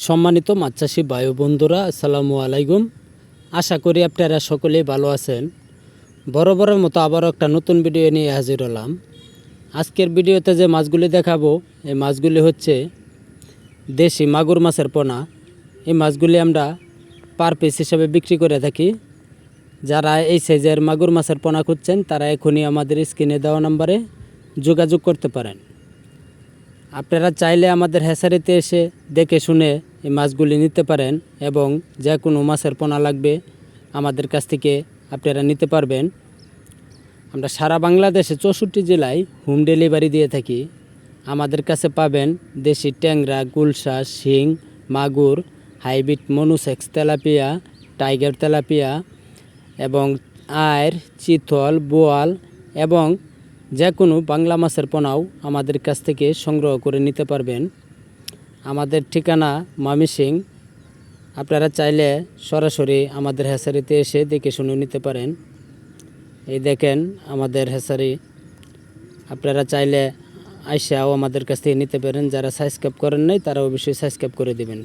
সম্মানিত মাছ চাষি ভাই বন্ধুরা, আসসালামু আলাইকুম। আশা করি আপনারা সকলেই ভালো আছেন। বরাবরের মতো আবারও একটা নতুন ভিডিও নিয়ে হাজির হলাম। আজকের ভিডিওতে যে মাছগুলি দেখাবো, এই মাছগুলি হচ্ছে দেশি মাগুর মাছের পোনা। এই মাছগুলি আমরা পার পিস হিসাবে বিক্রি করে থাকি। যারা এই সাইজের মাগুর মাছের পোনা খুঁজছেন তারা এখনই আমাদের স্ক্রিনে দেওয়া নম্বরে যোগাযোগ করতে পারেন। আপনারা চাইলে আমাদের হ্যাচারিতে এসে দেখে শুনে এই মাছগুলি নিতে পারেন এবং যে কোনো মাছের পোনা লাগবে আমাদের কাছ থেকে আপনারা নিতে পারবেন। আমরা সারা বাংলাদেশে 64 জেলায় হোম ডেলিভারি দিয়ে থাকি। আমাদের কাছে পাবেন দেশি ট্যাংরা, গুলশা, শিং, মাগুর, hybrid monosex tilapia, tiger tilapia এবং আয়ের, চিতল, বোয়াল এবং যে কোনো বাংলা মাছের পোনাও আমাদের কাছ থেকে সংগ্রহ করে নিতে পারবেন। আমাদের ঠিকানা ময়মনসিংহ। আপনারা চাইলে সরাসরি আমাদের হ্যাচারিতে এসে দেখে শুনে নিতে পারেন। এই দেখেন আমাদের হ্যাচারি, আপনারা চাইলে আইসাও আমাদের কাছ থেকে নিতে পারেন। যারা সাবস্ক্রাইব করেন নাই তারা অবশ্যই সাবস্ক্রাইব করে দেবেন।